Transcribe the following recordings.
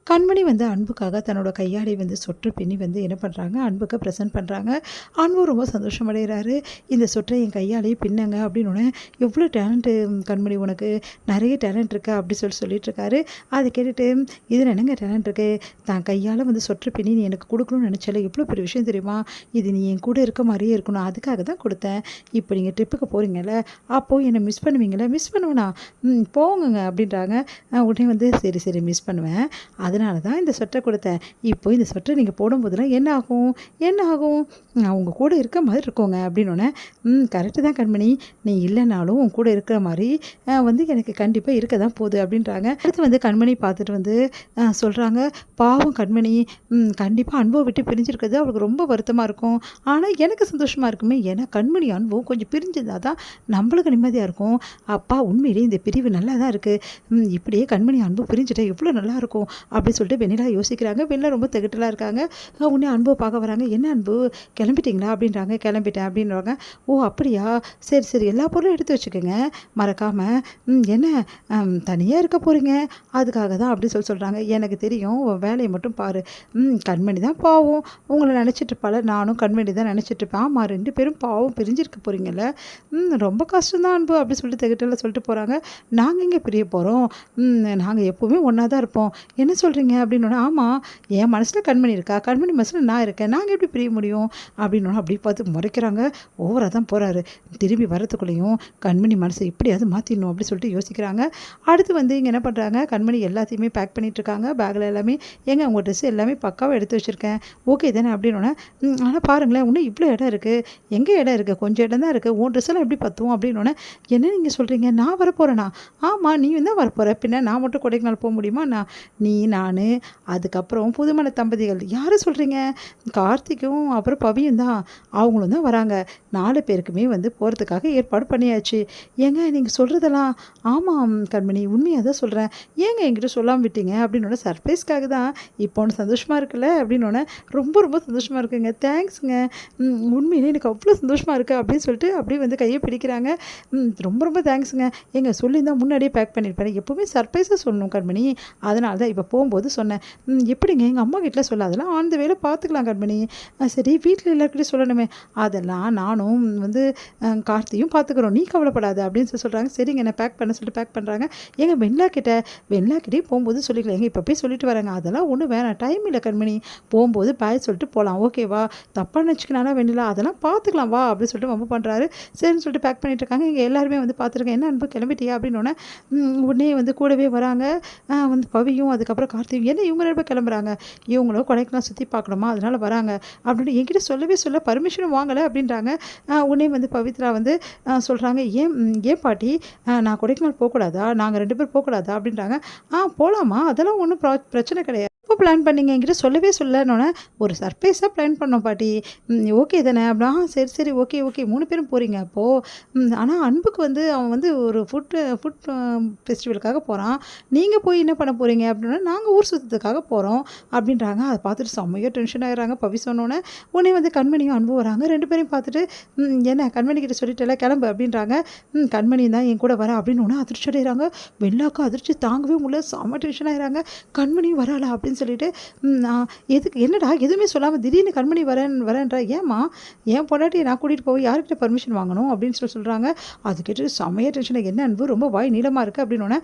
கண்மணி வந்து அன்புக்காக தன்னோட கையாடை வந்து சொற்று பின்னி வந்து என்ன பண்ணுறாங்க, அன்புக்கு ப்ரெசென்ட் பண்ணுறாங்க. அன்பு ரொம்ப சந்தோஷமடைகிறாரு. இந்த சொற்றை என் கையாலேயே பின்னங்க அப்படின்னு. எவ்வளோ டேலண்ட்டு கண்மணி, உனக்கு நிறைய டேலண்ட் இருக்கா அப்படி சொல்லிட்டு இருக்காரு. அதை கேட்டுட்டு, இதில் என்னங்க டேலண்ட் இருக்குது, தான் கையால் வந்து சொற்று பின்னி நீ எனக்கு கொடுக்கணும்னு நினச்சால எவ்வளோ பெரிய விஷயம் தெரியுமா, இது நீ என் கூட இருக்க மாதிரியே இருக்கணும், அதுக்காக தான் கொடுத்தேன். இப்போ நீங்கள் ட்ரிப்புக்கு போகிறீங்கல்ல, அப்போது என்னை மிஸ் பண்ணுவீங்களே, மிஸ் பண்ணுவேண்ணா, போங்கங்க அப்படின்றாங்க. உடனே வந்து சரி சரி மிஸ் பண்ணுவேன், அதனால தான் இந்த ஸ்வெட்டரை கொடுத்தேன். இப்போ இந்த ஸ்வெட்டரை நீங்கள் போடும்போதெல்லாம் என்ன ஆகும், நான் உங்கள் கூட இருக்க மாதிரி இருக்கோங்க அப்படின்னோடனே, கரெக்டு தான் கண்மணி, நீ இல்லைனாலும் உன் கூட இருக்கிற மாதிரி வந்து எனக்கு கண்டிப்பாக இருக்க தான் போகுது அப்படின்றாங்க. அடுத்து வந்து கண்மணி பார்த்துட்டு வந்து சொல்கிறாங்க, பாவம் கண்மணி, கண்டிப்பாக அன்பை விட்டு பிரிஞ்சிருக்கிறது அவளுக்கு ரொம்ப வருத்தமாக இருக்கும். ஆனால் எனக்கு சந்தோஷமாக இருக்குமே, ஏன்னா கண்மணி அன்பும் கொஞ்சம் பிரிஞ்சிருந்தால் தான் நம்மளுக்கு நிம்மதியாக இருக்கும். அப்பா உண்மையிலேயே இந்த பிரிவு நல்லா தான் இருக்குது, இப்படியே கண்மணி அன்பு பிரிஞ்சுட்டா எவ்வளோ நல்லாயிருக்கும் அப்படின்னு சொல்லிட்டு வெண்ணிலா யோசிக்கிறாங்க. வெண்ணிலா ரொம்ப திகட்டலாக இருக்காங்க. உடனே அன்பு பார்க்க வராங்க. என்ன அன்பு கிளம்பிட்டீங்களா அப்படின்றாங்க. கிளம்பிட்டேன் அப்படின்றாங்க. ஓ அப்படியா, சரி சரி எல்லா பொருளும் எடுத்து வச்சுக்கோங்க மறக்காமல், என்ன தனியாக இருக்க போகிறீங்க அதுக்காக தான் அப்படி சொல்கிறாங்க. எனக்கு தெரியும், வேலையை மட்டும் பாரு. கண்மணி தான் பாவம் உங்களை நினச்சிட்டு இருப்பாள், நானும் கண்மணி தான் நினச்சிட்டு இருப்பேன். ஆமாம், 2 பேரும் பாவம் பிரிஞ்சிருக்க போகிறீங்கல்ல, ரொம்ப கஷ்டம்தான் அன்பு அப்படி சொல்லிட்டு திகட்டல சொல்லிட்டு போகிறாங்க. நாங்கள் இங்கே பிரிய போகிறோம், நாங்கள் எப்போவுமே ஒன்றா தான் இருப்போம், என்ன சொல்கிறீங்க அப்படின்னு. ஆமாம், என் மனசில் கண்மணி இருக்கா, கண்மணி மனசில் நான் இருக்கேன், நாங்கள் எப்படி பிரிய முடியும் அப்படின்னு அப்படி பார்த்து முறைக்கிறாங்க. ஓவராக தான் போகிறாரு. திரும்பி வரத்துக்குள்ளேயும் கண்மணி மனசை எப்படியாவது மாற்றிடணும் அப்படி சொல்லிட்டு யோசிக்கிறாங்க. அடுத்து வந்து இங்கே என்ன பண்ணுறாங்க, கண்மணி எல்லாத்தையுமே பேக் பண்ணிகிட்டு இருக்காங்க. பேக்கில் எல்லாமே, ஏங்க உங்கள் ட்ரெஸ் எல்லாமே பக்காவாக எடுத்து வச்சுருக்கேன், ஓகே தானே அப்படின்னு. ஆனால் பாருங்களேன், இன்னும் இவ்வளோ இடம் இருக்குது, எங்கே இடம் இருக்குது, கொஞ்சம் இடம் தான் இருக்குது, உன் ட்ரெஸ் எல்லாம் எப்படி பத்துவோம் அப்படின்னு. என்ன நீங்கள் சொல்கிறீங்க, நான் வரப்போகிறேண்ணா, ஆமாம் நீ தான் வரப்போகிற, பின்ன நான் மட்டும் கொடைக்கானல் போக முடியுமா, நீ நான் அதுக்கப்புறம் புதுமண தம்பதிகள் யாரை சொல்கிறீங்க, கார்த்திக்கும் அப்புறம் பவியும் தான், அவங்களும் தான் வராங்க. 4 பேருக்குமே வந்து போகிறதுக்காக ஏற்பாடு பண்ணியாச்சு. ஏங்க நீங்கள் சொல்கிறதெல்லாம், ஆமாம் கண்மணி உண்மையாக தான் சொல்கிறேன், ஏங்க என்கிட்ட சொல்லாமல் விட்டீங்க அப்படின்னு. சர்ப்ரைஸ்க்காக தான், இப்போ ஒன்று சந்தோஷமாக இருக்குல்ல அப்படின்னு. ரொம்ப ரொம்ப சந்தோஷமாக இருக்குங்க, தேங்க்ஸுங்க, உண்மையிலே எனக்கு அவ்வளோ சந்தோஷமாக இருக்குது அப்படின்னு சொல்லிட்டு அப்படியே வந்து கையை பிடிக்கிறாங்க. ரொம்ப ரொம்ப தேங்க்ஸுங்க, எங்க சொல்லியிருந்தால் முன்னாடியே பேக் பண்ணியிருப்பேன், எப்போவுமே சர்ப்ரைஸாக சொல்லணும் கண்மணி, அதனால தான் இப்போ போகும்போது சொன்னேன். எப்படிங்க எங்கள் அம்மா கிட்ட சொல்ல, அதெல்லாம் ஆன் த வேலை பார்த்துக்கலாம் கண்மணி, சரி வீட்டில் எல்லாருக்கிட்டையும் சொல்லணுமே, அதெல்லாம் நானும் வந்து கார்த்தியும் பார்த்துக்குறோம், நீ கவலைப்படாத அப்படின்னு சொல்கிறாங்க. சரிங்க என்ன பேக் பண்ண சொல்லிட்டு பேக் பண்ணுறாங்க. ஏங்க வெண்ணிலாக்கிட்டே போகும்போது சொல்லிக்கலாம், எங்க இப்போ போய் சொல்லிட்டு வராங்க, அதெல்லாம் ஒன்றும் வேணாம், டைம் இல்லை கண்மணி, போகும்போது பாய் சொல்லிட்டு போகலாம், ஓகேவா, தப்பாக நினச்சிக்கனால வெண்ணிலா, அதெல்லாம் பார்த்துக்கலாம் வா அப்படின்னு சொல்லிட்டு ரொம்ப பண்ணுறாரு. சரின்னு சொல்லிட்டு பேக் பண்ணிட்டு இருக்காங்க. இங்கே எல்லாருமே வந்து பார்த்துருக்கேன், என்ன அன்பு கிளம்பிட்டியா அப்படின்னு. உடனே வந்து கூடவே வராங்க வந்து பவியும் அதுக்கப்புறம் கார்த்தியும். என்ன இவங்க 2 பேர் கிளம்புறாங்க, இவங்களும் கொடைக்கானல் சுற்றி பார்க்கணுமா அதனால் வராங்க அப்படின்னு என்கிட்ட சொல்ல பர்மிஷனும் வாங்கலை அப்படின்றாங்க. உடனே வந்து பவித்ரா வந்து சொல்கிறாங்க, ஏன் பாட்டி, நான் கொடைக்கானல் போகக்கூடாதா, நாங்கள் 2 பேர் போகக்கூடாதா அப்படின்றாங்க. போகலாமா, அதெல்லாம் ஒன்றும் பிரச்சனை கிடையாது, எப்போ பிளான் பண்ணிங்க என்கிட்ட சொல்லனோன்னே, ஒரு சர்ப்ரைஸாக பிளான் பண்ணோம் பாட்டி, ஓகே தானே அப்படின்னா. சரி சரி ஓகே 3 பேரும் போகிறீங்க அப்போது, ஆனால் அன்புக்கு வந்து அவன் வந்து ஒரு ஃபுட் ஃபெஸ்டிவலுக்காக போகிறான், நீங்கள் போய் என்ன பண்ண போகிறீங்க அப்படின்னா, நாங்கள் ஊர் சுற்றத்துக்காக போகிறோம் அப்படின்றாங்க. அதை பார்த்துட்டு செம்மையாக டென்ஷன் ஆகிறாங்க. பவி சொன்னோன்னே உடனே வந்து கண்மணியும் அன்பு வராங்க. 2 பேரையும் பார்த்துட்டு, என்ன கண்மணி கிட்ட சொல்லிட்டு கிளம்பு அப்படின்றாங்க. கண்மணி தான் என் கூட வரேன் அப்படின்னு அதிர்ச்சி அடைகிறாங்க. வெள்ளாக்கா அதிர்ச்சி தாங்கவே முடியல, செம்ம டென்ஷன் ஆகிறாங்க. கண்மணியும் வராளா அப்படின்னு சொல்லிட்டு, எதுக்கு என்னடா எதுவுமே சொல்லாமல் திடீர்னு கண்மணி வரேன்றா, ஏம்மா ஏன் பொண்டாட்டி நான் கூட்டிகிட்டு போய் யார்கிட்ட பர்மிஷன் வாங்கணும் அப்படின்னு சொல்கிறாங்க. அது கேட்டு செம்மையாக டென்ஷன், என்ன அன்பு ரொம்ப வாய் நீளமாக இருக்குது அப்படின்னு.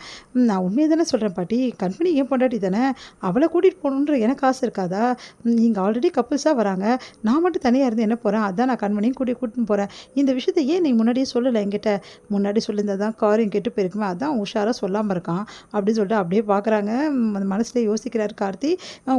நான் உண்மையை தானே சொல்கிறேன் பாட்டி, கண்மணி ஏன் பொண்டாட்டி தானே, அவளை கூட்டிகிட்டு போகணுன்ற எனக்கு ஆசை இருக்காதா, நீங்கள் ஆல்ரெடி கப்புள்ஸாக வராங்க, நான் மட்டும் தனியாக இருந்து என்ன போகிறேன், அதான் நான் கண்மணியும் கூட்டின்னு போகிறேன், இந்த விஷயத்தை ஏன் நீ முன்னாடியே சொல்லலை என்கிட்ட, முன்னாடி சொல்லியிருந்தா தான் காரியம் கெட்டு போயிருக்குமே, அதான் உஷாராக சொல்லாமல் இருக்கான் அப்படின்னு சொல்லிட்டு அப்படியே பார்க்குறாங்க. மனசில் யோசிக்கிறார் கார்த்தி.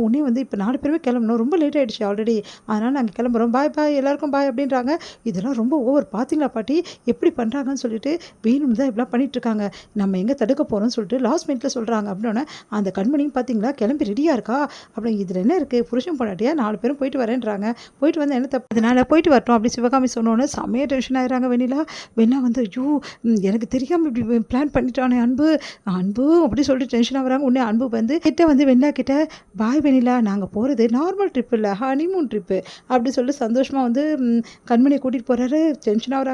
உடனே வந்து இப்போ 4 பேருமே கிளம்பணும், ரொம்ப லேட் ஆகிடுச்சு ஆல்ரெடி, அதனால் நாங்கள் கிளம்புறோம், பாய் எல்லாருக்கும் பாய் அப்படின்றாங்க. இதெல்லாம் ரொம்ப ஓவர், பார்த்தீங்களா பாட்டி எப்படி பண்ணுறாங்கன்னு சொல்லிட்டு, வேணும் தான் இப்படிலாம் பண்ணிகிட்ருக்காங்க, நம்ம எங்கே தடுக்க போகிறோம்னு சொல்லிட்டு லாஸ்ட் மினிட்ல சொல்கிறாங்க அப்படின்னா. அந்த கண்மணியும் பார்த்தீங்களா கிளம்பி ரெடியாக இருக்கா அப்படின்னு. இதில் என்ன இருக்குது, புருஷன் பொண்டாட்டியா 4 பேரும் போயிட்டு வரேன்றாங்க, போயிட்டு வந்து என்ன தப்பு, அதனால் போயிட்டு வரட்டும் அப்படி சிவகாமி சொன்னோன்னே செம்மையாக டென்ஷன் ஆகிறாங்க. வெண்ணிலா வந்து ஐயோ எனக்கு தெரியாமல் இப்படி பிளான் பண்ணிட்டானே அன்பு அப்படி சொல்லிட்டு டென்ஷன் ஆகிறாங்க. உடனே அன்பு வந்து வெண்ணிலா கிட்ட, பாய் வெண்ணிலா, நாங்கள் போகிறது நார்மல் ட்ரிப் இல்லை, ஹனிமூன் ட்ரிப்பு அப்படி சொல்லிட்டு சந்தோஷமாக வந்து கண்மணியை கூட்டிகிட்டு போகிறாரு. டென்ஷன் ஆகிறாங்க.